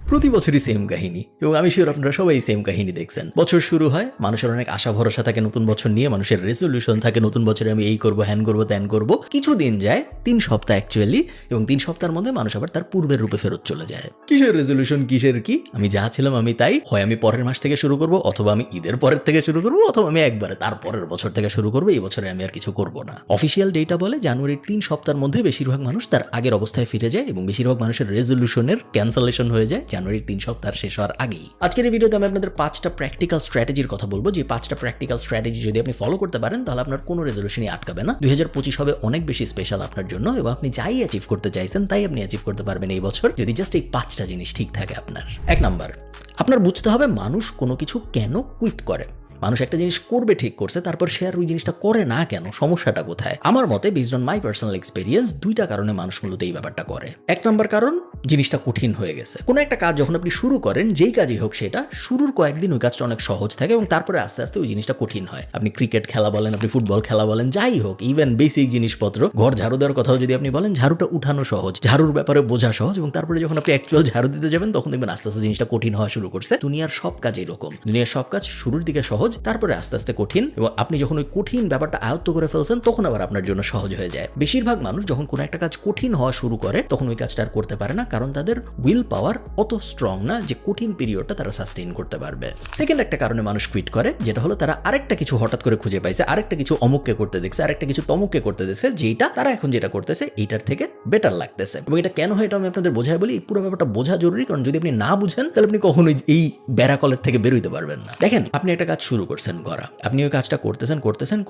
প্রতি বছরই সেম কাহিনী, এবং আমি শিওর আপনারা সবাই সেম কাহিনী দেখছেন। বছর শুরু হয়, মানুষের অনেক আশা ভরসা থাকে নতুন বছর নিয়ে, মানুষের রেজলিউশন থাকে নতুন বছরে আমি এই করবো, হ্যান করবো, ত্যান করবো। কিছুদিন যায়, 3 সপ্তাহ অ্যাকচুয়ালি, এবং 3 সপ্তাহের মধ্যে মানুষ আবার তার পূর্বের রূপে ফেরত চলে যায়। কিসের রেজলিউশন, কিসের কি? আমি যা ছিলাম আমি তাই, হয় আমি পরের মাস থেকে শুরু করবো, অথবা আমি ঈদের পরের থেকে শুরু করবো, অথবা আমি একবারে তার পরের বছর থেকে শুরু করবো, এই বছরে আমি আর কিছু করবো না। অফিসিয়াল ডেটা বলে জানুয়ারির 3 সপ্তাহের মধ্যে বেশিরভাগ মানুষ তার আগের অবস্থায় ফিরে যায়, এবং বেশিরভাগ মানুষের রেজলিউশনের ক্যান্সেলেশন হয়ে যায় জানুয়ারির 3 সপ্তাহ শেষ হওয়ার আগেই। আজকের এই ভিডিওতে আমি আপনাদের 5টা প্র্যাকটিক্যাল স্ট্র্যাটেজির কথা বলবো, যে 5টা প্র্যাকটিক্যাল স্ট্র্যাটেজি যদি আপনি ফলো করতে পারেন তাহলে আপনার কোনো রেজলিউশনই আটকাবে না। 2025 হবে অনেক বেশি স্পেশাল আপনার জন্য, এবং আপনি যাই অ্যাচিভ করতে চাইছেন তাই আপনি অ্যাচিভ করতে পারবেন এই বছর, যদি জাস্ট এই 5টা জিনিস ঠিক থাকে আপনার। 1 নাম্বার, আপনার বুঝতে হবে মানুষ কোনো কিছু কেন কুইট করে। মানুষ একটা জিনিস করবে ঠিক করছে, তারপর সে আর ওই জিনিসটা করে না কেন, সমস্যাটা কোথায়? আমার মতে based on my personal experience 2টা কারণে মানুষ মূলত এই ব্যাপারটা করে। 1 নম্বর কারণ, জিনিসটা কঠিন হয়ে গেছে। কোনো একটা কাজ যখন আপনি শুরু করেন, যেই কাজই হোক সেটা, শুরুর কয়েকদিন ওই কাজটা অনেক সহজ থাকে এবং তারপরে আস্তে আস্তে ওই জিনিসটা কঠিন হয়। আপনি ক্রিকেট খেলা বলেন, আপনি ফুটবল খেলা বলেন, যাই হোক, ইভেন বেসিক জিনিসপত্র, ঘর ঝাড়ু দেওয়ার কথাও যদি আপনি বলেন, ঝাড়ুটা উঠানো সহজ, ঝাড়ুর ব্যাপারে বোঝা সহজ, এবং তারপরে যখন আপনি অ্যাকচুয়াল ঝাড়ু দিতে যাবেন তখন দেখবেন আস্তে আস্তে জিনিসটা কঠিন হওয়া শুরু করছে। দুনিয়ার সব কাজ এরকম, দুনিয়ার সব কাজ শুরুর দিকে সহজ, তারপরে আস্তে আস্তে কঠিন, এবং আপনি যখন ওই কঠিন ব্যাপারটা আয়ত্ত করে ফেলছেন তখন আবার আপনার জন্য সহজ হয়ে যায়। বেশিরভাগ মানুষ যখন কোনো একটা কাজ কঠিন হওয়া শুরু করে তখন ওই কাজটা আর করতে পারে না, কারণ তাদের উইল পাওয়ার অত স্ট্রং না যে কঠিন পিরিয়ডটা তারা সাস্টেইন করতে পারবে। সেকেন্ড একটা কারণে মানুষ কুইট করে, যেটা হলো তারা আরেকটা কিছু হঠাৎ করে খুঁজে পাইছে, আরেকটা কিছু অমুককে করতে দেখছে, আরেকটা কিছু তমুককে করতে দেখছে, যেটা তারা এখন যেটা করতেছে এইটার থেকে বেটার লাগতেছে। এবং এটা কেন হয় এটা আমি আপনাদের বোঝাই বলি। এই পুরো ব্যাপারটা বোঝা জরুরি, কারণ যদি আপনি না বুঝেন তাহলে আপনি কখনোই এই ব্যারাকলের থেকে বেরোইতে পারবেন না। দেখেন, আপনি একটা কাজ শুরু করছেন করা, আপনি ওই কাজটা করতেছেন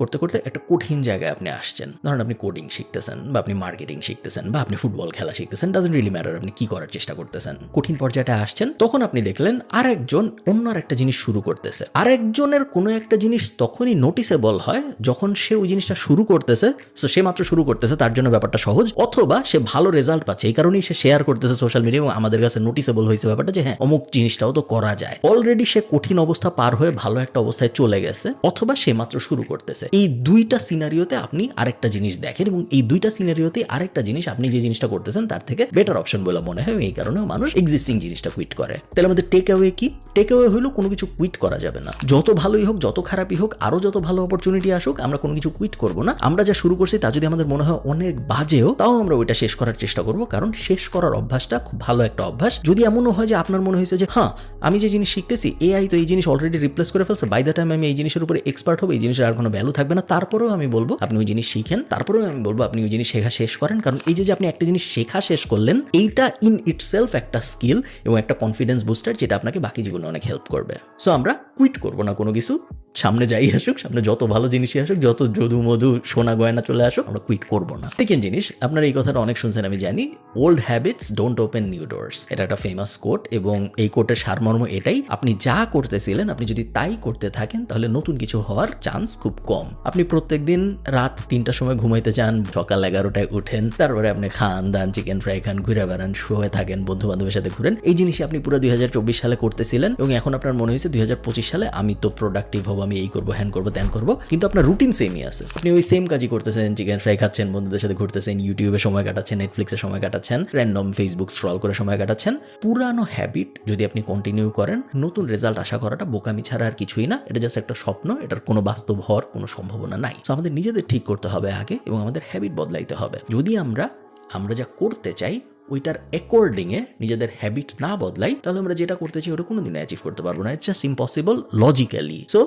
করতে করতে একটা কঠিন জায়গায় আপনি আসছেন। ধরেন আপনি কোডিং শিখতেছেন, বা আপনি মার্কেটিং শিখতেছেন, বা আপনি ফুটবল খেলা শিখতেছেন, ডাজন্ট রিয়েলি ম্যাটার আপনি কি করার চেষ্টা করতেছেন। কঠিন পর্যায়ে আসছেন, তখন আপনি দেখলেন আরেকজন অন্য একটা জিনিস শুরু করতেছে। আরেকজনের কোনো একটা জিনিস তখনই নোটিসেবল হয় যখন সে ওই জিনিসটা শুরু করতেছে। সো সে মাত্র শুরু করতেছে, তার জন্য ব্যাপারটা সহজ, অথবা সে ভালো রেজাল্ট পাচ্ছে, এই কারণেই সে শেয়ার করতেছে সোশ্যাল মিডিয়া, এবং আমাদের কাছে নোটিসেবল হয়েছে ব্যাপারটা যে হ্যাঁ অমুক জিনিসটাও তো করা যায়। অলরেডি সে কঠিন অবস্থা পার হয়ে ভালো একটা অবস্থায় চলে গেছে, অথবা সে মাত্র শুরু করতেছে। এই 2টা সিনারিওতে আপনি আরেকটা জিনিস দেখেন, এবং এই 2টা সিনারিওতে আরেকটা জিনিস আপনি যে জিনিসটা করতেছেন তার থেকে বেটার অপশন বলে মনে হয়, এই কারণেও মানুষ এক্সিস্টিং জিনিসটা কুইট করে। তাহলে আমাদের টেক অ্যাওয়ে কি? টেক অ্যাওয়ে হলো কোনো কিছু কুইট করা যাবে না। যত ভালোই হোক, যত খারাপই হোক, আরো যত ভালো অপরচুনিটি আসুক, আমরা কোনো কিছু কুইট করব না। আমরা যা শুরু করছি তা যদি আমাদের মনে হয় অনেক বাজেও, তাও আমরা ওইটা শেষ করার চেষ্টা করব, কারণ শেষ করার অভ্যাসটা খুব ভালো একটা অভ্যাস। যদি এমনও হয় যে আপনার মনে হয়েছে যে হ্যাঁ আমি যে জিনিস শিখতেছি এআই তো এই জিনিস অলরেডি রিপ্লেস করে ফেলছে, বাই দ্য টাইম আমি এই জিনিসের উপরে এক্সপার্ট হবো, এই জিনিসের আর কোনো ভ্যালু থাকবে না, তারপরেও আমি বলবো আপনি ওই জিনিস শিখেন, তারপরেও আমি বলবো আপনি ওই জিনিস শেখা শেষ করেন। কারণ এই যে আপনি একটা জিনিস শেখা শেষ করলেন, এইটা ইন ইটসেলফ একটা স্কিল এবং একটা কনফিডেন্স বুস্টার, যেটা আপনাকে বাকি জীবনে অনেক হেল্প করবে। সো আমরা কুইট করবো না কোনো কিছু, সামনে যাই আসুক, সামনে যত ভালো জিনিসই আসুক, যত যদু মধু সোনা গয়না চলে আসুক, আমরা কুইট করবো না। সেকেন্ড জিনিস, আপনারা এই কথাটা অনেক শুনছেন আমি জানি, old habits don't open new doors. এটা একটা ফেমাস কোট, এবং এই কোটের সারমর্ম এটাই, আপনি যা করতেছিলেন আপনি যদি তাই করতে থাকেন তাহলে নতুন কিছু হওয়ার চান্স খুব কম। আপনি প্রত্যেকদিন রাত 3টার সময় ঘুমাইতে চান, সকাল 11টায় উঠেন, তারপরে আপনি খান দান, চিকেন ফ্রাই খান, ঘুরে বেড়ান, শুয়ে থাকেন, বন্ধু বান্ধবের সাথে ঘুরেন। এই জিনিসই আপনি পুরো 2024 সালে করতেছিলেন, এবং এখন আপনার মনে হয়েছে 2025 সালে আমি তো প্রোডাক্টিভ হবো, আমি এই করবো, হ্যান করবো, ত্যান করবো, কিন্তু আপনার রুটিন সেমই আছে। আপনি ওই সেম কাজই করতেছেন, চিকেন ফ্রাই খাচ্ছেন, বন্ধুদের সাথে ঘুরতেছেন, ইউটিউবে সময় কাটাচ্ছেন, নেটফ্লিক্সে সময় কাটাচ্ছেন, র্যান্ডম ফেসবুক স্ক্রল করে সময় কাটাচ্ছেন। পুরানো হ্যাবিট যদি আপনি কন্টিনিউ করেন, নতুন রেজাল্ট আশা করাটা বোকামি ছাড়া আর কিছুই না। এটা জাস্ট একটা স্বপ্ন, এটার কোনো বাস্তব হওয়ার কোনো সম্ভাবনা নাই। তো আমাদের নিজেদের ঠিক করতে হবে আগে, এবং আমাদের হ্যাবিট বদলাইতে হবে। যদি আমরা যা করতে চাই ওইটার অ্যাকর্ডিংয়ে নিজেদের হ্যাবিট না বদলাই, তাহলে আমরা যেটা করতে চাই ওটা কোনোদিন অ্যাচিভ করতে পারবো না। It's just impossible logically. So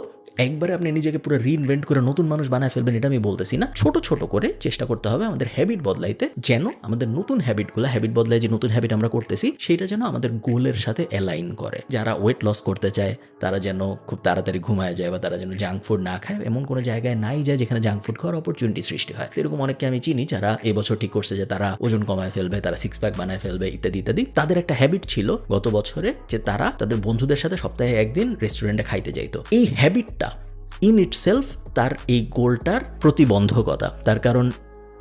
একবারে আপনি নিজেকে পুরো রিইনভেন্ট করে নতুন মানুষ বানায় ফেলবেন এটা আমি বলতেছি না। ছোট ছোট করে চেষ্টা করতে হবে আমাদের হ্যাবিট বদলাইতে, যেন আমাদের নতুন হ্যাবিটগুলো, হ্যাবিট বদলায় যে নতুন হ্যাবিট আমরা করতেছি সেটা যেন আমাদের গোলের সাথে অ্যালাইন করে। যারা ওয়েট লস করতে চায় তারা যেন খুব তাড়াতাড়ি ঘুমায় যায়, বা তারা যেন জাঙ্ক ফুড না খায়, এমন কোনো জায়গায় নাই যায় যেখানে জাঙ্ক ফুড খাওয়ার অপরচুনিটি সৃষ্টি হয়। এরকম অনেককে আমি চিনি যারা এবছর ঠিক করছে যে তারা ওজন কমায় ফেলবে, তারা সিক্স প্যাক বানায় ফেলবে, ইত্যাদি ইত্যাদি। তাদের একটা হ্যাবিট ছিল গত বছরে যে তারা তাদের বন্ধুদের সাথে সপ্তাহে একদিন রেস্টুরেন্টে খাইতে যাইতো। এই হ্যাবিটটা ইন ইটসেলফ তার এই গোলটার প্রতিবন্ধকতা। তার কারণ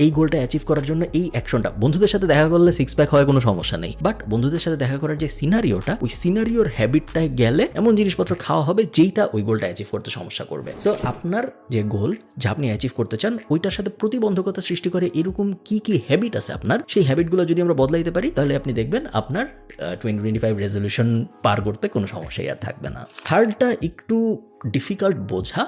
এই গোলটা অ্যাচিভ করার জন্য এই অ্যাকশনটা, বন্ধুদের সাথে দেখা করলে সিক্স প্যাক হয় কোনো সমস্যা নেই, বাট বন্ধুদের সাথে দেখা করার যে সিনারিওটা, ওই সিনারিওর হ্যাবিটটায় গেলে এমন জিনিসপত্র খাওয়া হবে যেইটা ওই গোলটা অ্যাচিভ করতে সমস্যা করবে। সো আপনার যে গোল যা আপনি অ্যাচিভ করতে চান ওইটার সাথে প্রতিবন্ধকতা সৃষ্টি করে এরকম কি কি হ্যাবিট আছে আপনার, সেই হ্যাবিটগুলো যদি আমরা বদলাইতে পারি তাহলে আপনি দেখবেন আপনার 2025 রেজলিউশন পার করতে কোনো সমস্যাই আর থাকবে না। থার্ডটা একটু ডিফিকাল্ট বোঝা,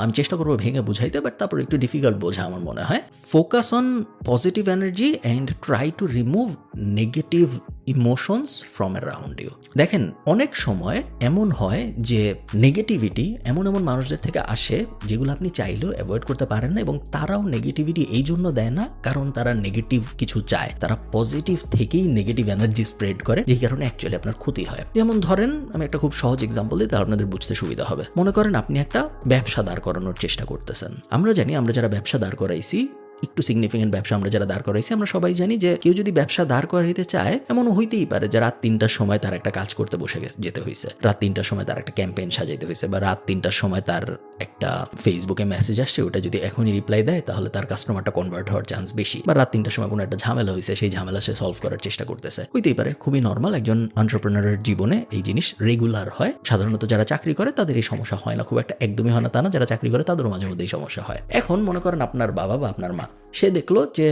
আমি চেষ্টা করবো ভেঙে বুঝাইতে, বাট তারপর একটু ডিফিকাল্ট বোঝা আমার মনে হয়। Focus on positive energy and try to remove negative emotions from around you. দেখেন অনেক সময় এমন হয় যে নেগেটিভিটি এমন এমন মানুষদের থেকে আসে যেগুলো আপনি চাইলেও অ্যাভয়েড করতে পারেন না, এবং তারাও নেগেটিভিটি এই জন্য দেয় না কারণ তারা নেগেটিভ কিছু চায়, তারা পজিটিভ থেকেই নেগেটিভ এনার্জি স্প্রেড করে, যেই কারণে অ্যাকচুয়ালি আপনার ক্ষতি হয়। যেমন ধরেন আমি একটা খুব সহজ এক্সাম্পল দিই, তাহলে আপনাদের বুঝতে সুবিধা হবে। মনে করেন আপনি একটা ব্যবসা দাঁড় করানোর চেষ্টা করতেছেন। আমরা জানি আমরা যারা ব্যবসা দাঁড় করাইছি, একটু সিগনিফিকেন্ট ব্যবসা আমরা যারা দাঁড় করাইছি, আমরা সবাই জানি যে কেউ যদি ব্যবসা দাঁড় করাইতে চায় এমনও হইতেই পারে যে রাত 3টার সময় তার একটা কাজ করতে বসে যেতে হয়েছে, রাত 3টার সময় তার একটা ক্যাম্পেইন সাজাইতে হয়েছে, বা রাত 3টার সময় তার একটা ফেসবুকে মেসেজ আসছে, ওটা যদি এখনই রিপ্লাই দেয় তাহলে তার কাস্টমারটা কনভার্ট হওয়ার চান্স বেশি, বা রাত 3টার সময় কোনো একটা ঝামেলা হয়েছে, সেই ঝামেলা সে সলভ করার চেষ্টা করতেছে, হইতেই পারে। খুবই নর্মাল, একজন এন্টারপ্রেনারের জীবনে এই জিনিস রেগুলার হয়। সাধারণত যারা চাকরি করে তাদের এই সমস্যা হয় না, খুব একটা একদমই হয় না তা না, যারা চাকরি করে তাদেরও মাঝে মধ্যে এই সমস্যা হয়। এখন মনে করেন আপনার বাবা বা আপনার মা, সে দেখলো যে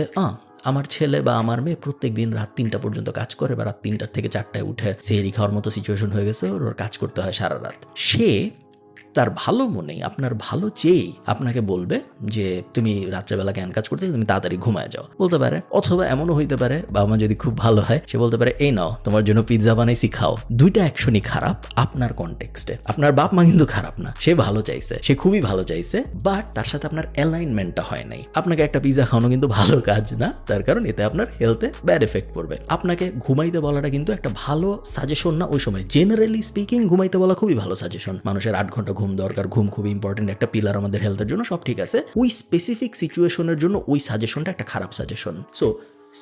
আমার ছেলে বা আমার মেয়ে প্রত্যেক দিন রাত 3টা পর্যন্ত কাজ করে, বা রাত 3টার থেকে 4টায় উঠে সেহরি খাওয়ার মতো সিচুয়েশন হয়ে গেছে, ওর কাজ করতে হয় সারা রাত। সে তার ভালো মনেই, আপনার ভালো চেয়েই আপনাকে বলবে যে তুমি রাত্রেবেলা কেন কাজ করতে, তুমি তাড়াতাড়ি ঘুমায় যাও, বলতে পারে। অথবা এমনও হইতে পারে, বাবা মা যদি খুব ভালো হয়, সে বলতে পারে এই নাও তোমার জন্য পিৎজা বানাইছি খাও। দুইটা অ্যাকশনই খারাপ আপনার কনটেক্সটে। আপনার বাপ মা কিন্তু খারাপ না, সে ভালো চাইছে, সে খুবই ভালো চাইছে, বাট তার সাথে আপনার অ্যালাইনমেন্টটা হয় নাই। আপনাকে একটা পিৎজা খাওয়ানো কিন্তু ভালো কাজ না, তার কারণ এতে আপনার হেলথে ব্যাড এফেক্ট পড়বে। আপনাকে ঘুমাইতে বলাটা কিন্তু একটা ভালো সাজেশন না ওই সময়। জেনারেলি স্পিকিং ঘুমাইতে বলা খুবই ভালো সাজেশন, মানুষের 8 ঘন্টা ঘুম দরকার, ঘুম খুবই ইম্পর্টেন্ট একটা পিলার আমাদের হেলথের জন্য, সব ঠিক আছে। ওই স্পেসিফিক সিচুয়েশনের জন্য ওই সাজেশনটা একটা খারাপ সাজেশন। সো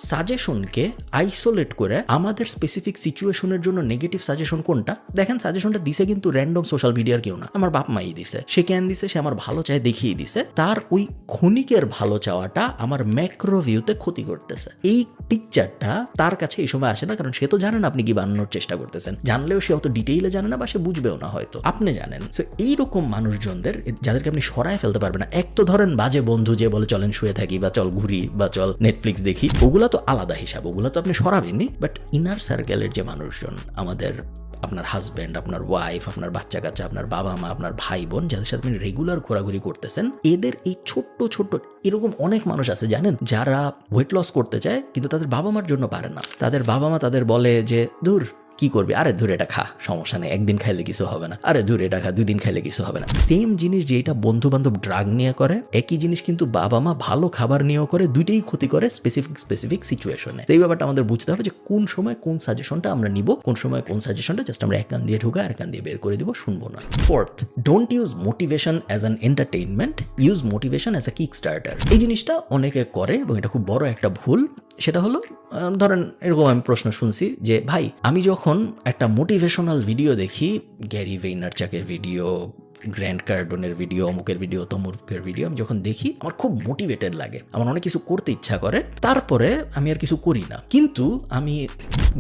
সাজেশনকে আইসোলেট করে আমাদের স্পেসিফিক সিচুয়েশনের জন্য নেগেটিভ সাজেশন কোনটা, দেখেন সাজেশনটা দিছে কিন্তু র্যান্ডম সোশ্যাল মিডিয়ার কেউ না, আমার বাপ মাই দিছে। সে কেন দিছে, সে আমার ভালো চায় দেখিয়ে দিছে। তার ওই ক্ষণিকের ভালো চাওয়াটা আমার ম্যাক্রো ভিউতে ক্ষতি করতেছে। এই পিকচারটা তার কাছে এই সময় আসে না, কারণ সে তো জানে না আপনি কি বানানোর চেষ্টা করতেছেন, জানলেও সে অত ডিটেইলে জানে না, বা সে বুঝবেও না হয়তো, আপনি জানেন। সো এইরকম মানুষজনদের, যাদেরকে আপনি সরায় ফেলতে পারবেন না। এক তো ধরেন বাজে বন্ধু যে বলে চলেন শুয়ে থাকি, বা চল ঘুরি, বা চল নেটফ্লিক্স দেখি, ওগুলা তো আলাদা হিসাব, ওগুলো তো আপনি সরাবেননি। বাট ইনার সার্কেলের যে মানুষজন, আমাদের আপনার হাজব্যান্ড, আপনার ওয়াইফ, আপনার বাচ্চা কাচ্চা, আপনার বাবা মা, আপনার ভাই বোন, যাদের সাথে আপনি রেগুলার ঘোরাঘুরি করতেছেন, এদের এই ছোট্ট ছোট্ট এরকম অনেক মানুষ আছে জানেন, যারা ওয়েট লস করতে চায় কিন্তু তাদের বাবা মার জন্য পারে না। তাদের বাবা মা তাদের বলে যে দূর কি করবি, আরে ধরে এটা খা, সমস্যা নেই, একদিন খাইলে কিছু হবে না, আরে ধরে এটা খা, 2 দিন খাইলে কিছু হবে না। সেম জিনিস যেটা বন্ধু বান্ধব ড্রাগ নিয়ে করে, একই জিনিস কিন্তু বাবা মা ভালো খাবার নিয়েও করে, দুইটাই ক্ষতি করে স্পেসিফিক সিচুয়েশনে। এই ব্যাপারটা আমাদের বুঝতে হবে যে কোন সময় কোন সাজেশনটা আমরা নিব, কোন সময় কোন সাজেশনটা জাস্ট আমরা এক কান দিয়ে ঢুকা আর কান দিয়ে বের করে দিব, শুনবো না। Fourth, don't use motivation as an entertainment, use motivation as a kick starter. এই জিনিসটা অনেকে করে এবং এটা খুব বড় একটা ভুল। সেটা হলো, ধরেন এরকম আমি প্রশ্ন শুনছি যে ভাই আমি যখন একটা মোটিভেশনাল ভিডিও দেখি, গ্যারি ভেইনারচাকের ভিডিও, গ্র্যান্ড কার্ডনের ভিডিও, অমুকের ভিডিও, তমুকের ভিডিও, আমি যখন দেখি আমার খুব মোটিভেটেড লাগে, আমার অনেক কিছু করতে ইচ্ছা করে, তারপরে আমি আর কিছু করি না। কিন্তু আমি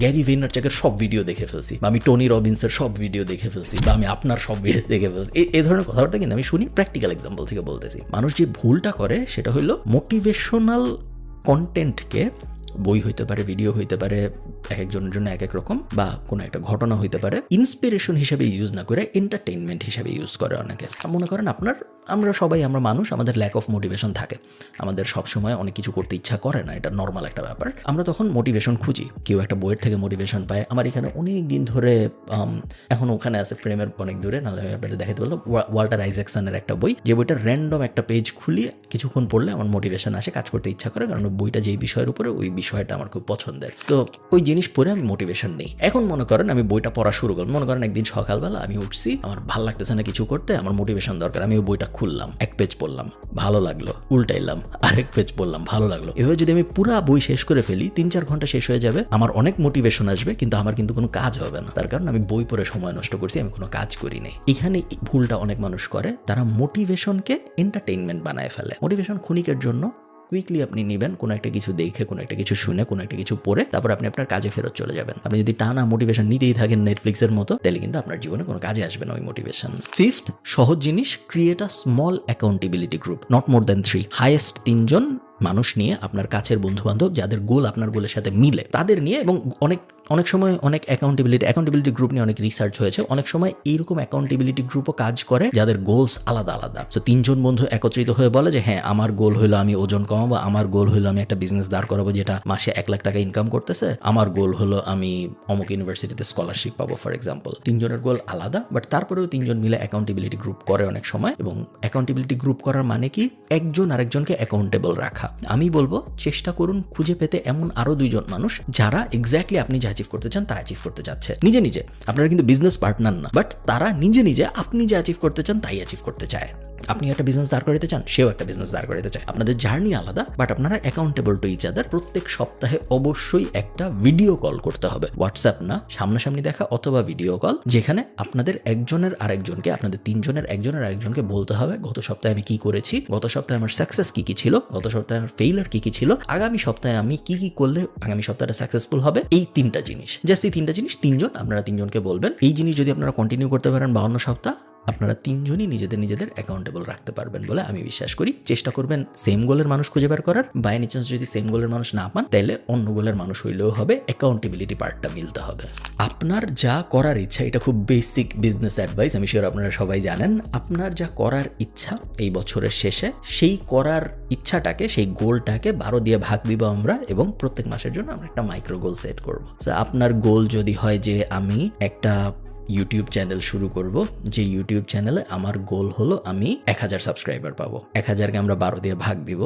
গ্যারি ভেইনারচাকের সব ভিডিও দেখে ফেলছি, বা আমি টনি রবিন্সের সব ভিডিও দেখে ফেলছি, বা আমি আপনার সব ভিডিও দেখে ফেলছি, এই ধরনের কথাবার্তা কিন্তু আমি শুনি। প্র্যাকটিক্যাল এক্সাম্পল থেকে বলতেছি। মানুষ যে ভুলটা করে সেটা হলো মোটিভেশনাল কন্টেন্টকে, বই হইতে পারে, ভিডিও হইতে পারে, এক একজনের জন্য এক এক রকম, বা কোনো একটা ঘটনা হইতে পারে, ইন্সপিরেশন হিসেবে ইউজ না করে এন্টারটেইনমেন্ট হিসেবে ইউজ করে অনেকে। মনে করেন আমরা সবাই, আমরা মানুষ, আমাদের ল্যাক অফ মোটিভেশন থাকে, আমাদের সবসময় অনেক কিছু করতে ইচ্ছা করে না, এটা নর্মাল একটা ব্যাপার। আমরা তখন মোটিভেশন খুঁজি, কেউ একটা বইয়ের থেকে মোটিভেশন পায়। আমার এখানে অনেক দিন ধরে, এখন ওখানে আছে ফ্রেমের অনেক দূরে, নাহলে আমি আপনাদের দেখাতে বলতাম, ওয়াল্টার আইজ্যাকসনের একটা বই, যে বইটা র্যান্ডম একটা পেজ খুলি কিছুক্ষণ পড়লে আমার মোটিভেশন আসে, কাজ করতে ইচ্ছা করে, কারণ বইটা যেই বিষয়ের উপরে, ওই বিষয়টা আমার খুব পছন্দের। তো ওই জিনিস পড়ে আমি মোটিভেশন নেই। এখন মনে করেন আমি বইটা পড়া শুরু করলাম, মনে করেন একদিন সকালবেলা আমি উঠছি, আমার ভালো লাগতেছে না কিছু করতে, আমার মোটিভেশন দরকার, আমি ওই বইটা খুললাম, এক পেজ পড়লাম, ভালো লাগলো, উল্টাইলাম, আরেক পেজ পড়লাম, ভালো লাগলো। এভাবে যদি আমি পুরা বই শেষ করে ফেলি, 3-4 ঘন্টা শেষ হয়ে যাবে, আমার অনেক মোটিভেশন আসবে, কিন্তু আমার কিন্তু কোনো কাজ হবে না, তার কারণ আমি বই পড়ে সময় নষ্ট করছি, আমি কোনো কাজ করি নাই। এখানে ভুলটা অনেক মানুষ করে, তারা মোটিভেশনকে এন্টারটেইনমেন্ট বানায় ফেলে। মোটিভেশন ক্ষণিকের জন্য, কুইকলি আপনি নেবেন, কোনো একটা কিছু দেখে, কোনো একটা কিছু শুনে, কোনো একটা কিছু পড়ে, তারপর আপনি আপনার কাজে ফেরত চলে যাবেন। আপনি যদি টানা মোটিভেশন নিতেই থাকেন নেটফ্লিক্সের মতো, তাহলে কিন্তু আপনার জীবনে কোনো কাজে আসবে না ওই মোটিভেশন। ফিফথ সহজ জিনিস, create a small accountability group, not more than 3, highest 3 জন মানুষ নিয়ে, আপনার কাছের বন্ধু বান্ধব যাদের গোল আপনার গোলের সাথে মিলে তাদের নিয়ে। এবং অনেক সময় অনেক অ্যাকাউন্টেবিলিটি গ্রুপ নিয়ে অনেক রিসার্চ হয়েছে, অনেক সময় এইরকম অ্যাকাউন্টেবিলিটি গ্রুপও কাজ করে যাদের গোলস আলাদা আলাদা। তো 3 জন বন্ধু একত্রিত হয়ে বলে যে হ্যাঁ আমার গোল হলো আমি ওজন কমাবো, আমার গোল হলো আমি একটা বিজনেস দাঁড় করাবো যেটা মাসে 1 লাখ টাকা ইনকাম করতেছে, আমার গোল হলো আমি অমুক ইউনিভার্সিটিতে স্কলারশিপ পাবো ফর এক্সাম্পল। 3 জনের গোল আলাদা, বাট তারপরেও 3 জন মিলে অ্যাকাউন্টেবিলিটি গ্রুপ করে অনেক সময়। এবং অ্যাকাউন্টেবিলিটি গ্রুপ করার মানে কি, একজন আরেকজনকে অ্যাকাউন্টেবল রাখা। আমি বলবো চেষ্টা করুন খুঁজে পেতে এমন আরো 2 জন মানুষ যারা এক্স্যাক্টলি আপনি যা অ্যাচিভ করতে চান তা অ্যাচিভ করতে চাচ্ছে নিজে নিজে। আপনারা কিন্তু বিজনেস পার্টনার না, বাট তারা নিজে নিজে আপনি যা অ্যাচিভ করতে চান তাই অ্যাচিভ করতে চায়। আপনি একটা বিজনেস দাঁড় করাতে চান, সেও একটা বিজনেস দাঁড় করাতে চায়। আপনাদের জার্নি আলাদা, বাট আপনারা অ্যাকাউন্টেবল টু ইচ আদার। প্রত্যেক সপ্তাহে অবশ্যই একটা ভিডিও কল করতে হবে, হোয়াটসঅ্যাপ না, সামনাসামনি দেখা অথবা ভিডিও কল, যেখানে আপনাদের একজনের আরেকজনকে, আপনাদের 3 জনের একজনের আরেকজনকে বলতে হবে গত সপ্তাহে আমি কি করেছি, গত সপ্তাহে আমার সাকসেস কি ছিল, গত সপ্তাহে আমার ফেইলার কি ছিল, আগামী সপ্তাহে আমি কি করলে আগামী সপ্তাহটা সাকসেসফুল হবে। এই 3টা জিনিস, জাস্ট এই 3টা জিনিস 3 জন, আপনারা 3 জনকে বলবেন। এই জিনিস যদি আপনারা কন্টিনিউ করতে পারেন 52 সপ্তাহ, আপনারা 3 জনই নিজেদের অ্যাকাউন্টেবল রাখতে পারবেন বলে আমি বিশ্বাস করি। চেষ্টা করবেন সেম গোলের মানুষ খুঁজে বের করার। বাই এনি চান্স যদি সেম গোলের মানুষ না পান, তাহলে অন্য গোলের মানুষ হইলেও হবে, অ্যাকাউন্টেবিলিটি পার্টটা মিলতে হবে। আপনার যা করার ইচ্ছা, এটা খুব বেসিক বিজনেস অ্যাডভাইস, আমি শিওর আপনারা সবাই জানেন। আপনার যা করার ইচ্ছা এই বছরের শেষে, সেই করার ইচ্ছাটাকে, সেই গোলটাকে 12 দিয়ে ভাগ দিব আমরা, এবং প্রত্যেক মাসের জন্য আমরা একটা মাইক্রো গোল সেট করবো। আপনার গোল যদি হয় যে আমি একটা ইউটিউব চ্যানেল শুরু করব, যে ইউটিউব চ্যানেলে আমার গোল হলো আমি 1000 সাবস্ক্রাইবার পাবো, 1000কে আমরা 12 দিয়ে ভাগ দিব,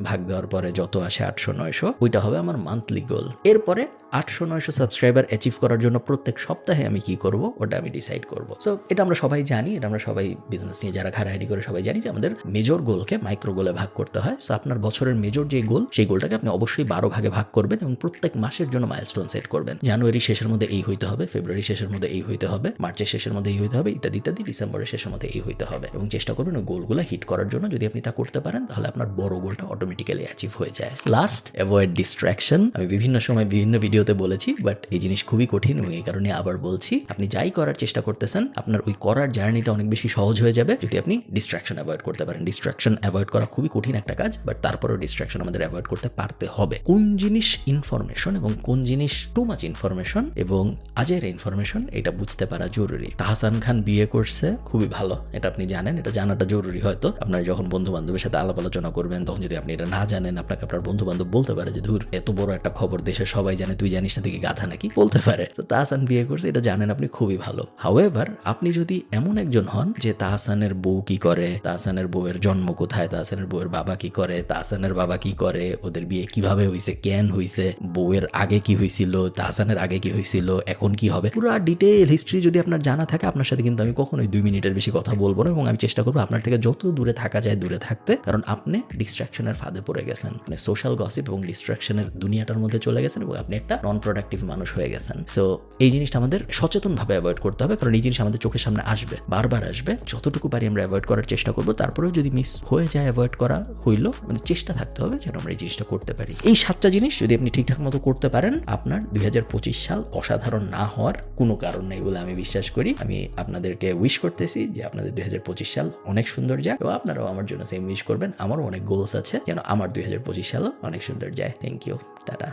ভাগ দেওয়ার পরে যত আসে 800-900, ওইটা হবে আমার মান্থলি গোল। এরপরে 800-900 সাবস্ক্রাইবার অ্যাচিভ করার জন্য প্রত্যেক সপ্তাহে আমি কি করব ওটা আমি ডিসাইড করব। সো এটা আমরা সবাই জানি, এটা আমরা সবাই বিজনেস নিয়ে যারা ঘাটাঘাটি করে সবাই জানি যে আমাদের মেজর গোলকে মাইক্রো গোলে ভাগ করতে হয়। সো আপনার বছরের মেজর যে গোল, সেই গোলটাকে আপনি অবশ্যই 12 ভাগে ভাগ করবেন এবং প্রত্যেক মাসের জন্য মাইলস্টোন সেট করবেন। জানুয়ারি শেষের মধ্যে এই হইতে হবে, ফেব্রুয়ারি শেষের মধ্যে এই হইতে হবে, মার্চের শেষের মধ্যে এই হইতে হবে, ইত্যাদি ইত্যাদি, ডিসেম্বরের শেষের মধ্যে এই হইতে হবে। এবং চেষ্টা করবেন ওই গোলগুলো হিট করার জন্য। যদি আপনি তা করতে পারেন, তাহলে আপনার বড় গোলটা অটোমেটিক্যালি অ্যাচিভ হয়ে যায়। Last, avoid distraction. আমি বিভিন্ন সময় বিভিন্ন ভিডিওতে বলেছি, বাট এই জিনিস খুবই কঠিন এবং এই কারণে আবার বলছি। আপনি যাই করার চেষ্টা করতেছেন, আপনার ওই করার জার্নিটা অনেক বেশি সহজ হয়ে যাবে যদি আপনি ডিস্ট্রাকশন অ্যাভয়েড করতে পারেন। ডিস্ট্রাকশন অ্যাভয়েড করা খুবই কঠিন একটা কাজ, বাট তারপরেও ডিস্ট্রাকশন আমাদের অ্যাভয়েড করতে পারতে হবে। কোন জিনিস ইনফরমেশন এবং কোন জিনিস টু মাচ ইনফরমেশন এবং আজের ইনফরমেশন, এটা বুঝতে পারা জরুরি। তাহসান খান বিয়ে করছে, খুবই ভালো, এটা আপনি জানেন, এটা জানাটা জরুরি। হয়তো আপনার যখন বন্ধু বান্ধবের সাথে আলাপ আলোচনা করবেন, তখন যদি আপনি এটা না জানেন, আপনাকে আপনার বন্ধু বান্ধব বলতে পারে যে ধুর, এত বড় একটা খবর দেশের সবাই জানে, তুই জানিস না, তুই কি গাধা নাকি, বলতে পারে। তো তাহসান বিয়ে করছে, এটা জানেন আপনি, খুবই ভালো। হাউএভার, আপনি যদি এমন একজন হন যে তাহসানের বউ কি করে, তাহসানের বউয়ের জন্ম কোথায়, তাহসানের বউয়ের বাবা কি করে, তাহসানের বাবা কি করে, ওদের বিয়ে কিভাবে হইছে, কেন হইছে, বউয়ের আগে কি হইছিল, তাহসানের আগে কি হইছিল, এখন কি হবে, পুরো ডিটেইল হিস্ট্রি যদি আপনার জানা থাকে, আপনার সাথে কিন্তু আমি কখনোই 2 মিনিটের বেশি কথা বলবো না, এবং আমি চেষ্টা করবো আপনার থেকে যত দূরে থাকা যায় দূরে থাকতে। কারণ আপনি ডিস্ট্রাকশনের ফাঁদে পড়ে গেছেন, মানে সোশ্যাল গসিপ এবং ডিস্ট্রাকশনের দুনিয়াটার মধ্যে চলে গেছেন, এবং আপনি একটা নন প্রোডাক্টিভ মানুষ হয়ে গেছেন। সো এই জিনিসটা আমাদের সচেতনভাবে অ্যাভয়েড করতে হবে, কারণ এই জিনিস আমাদের চোখের সামনে আসবে, বারবার আসবে। যতটুকু পারি আমরা অ্যাভয়েড করার চেষ্টা করবো। তারপরেও যদি মিস হয়ে যায় অ্যাভয়েড করা হইলো, আমাদের চেষ্টা থাকতে হবে যেন আমরা এই জিনিসটা করতে পারি। এই 7টা জিনিস যদি আপনি ঠিকঠাক মতো করতে পারেন, আপনার 2025 সাল অসাধারণ না হওয়ার কোনো কারণ নেই বলে আমি বিশ্বাস করি। আমি আপনাদেরকে উইশ করতেছি যে আপনাদের 2025 সাল অনেক সুন্দর যায়, এবং আপনারাও আমার জন্য সেম উইশ করবেন। আমারও অনেক গোলস আছে যেন আমার 2025 সালও অনেক সুন্দর যায়। Thank you, tata.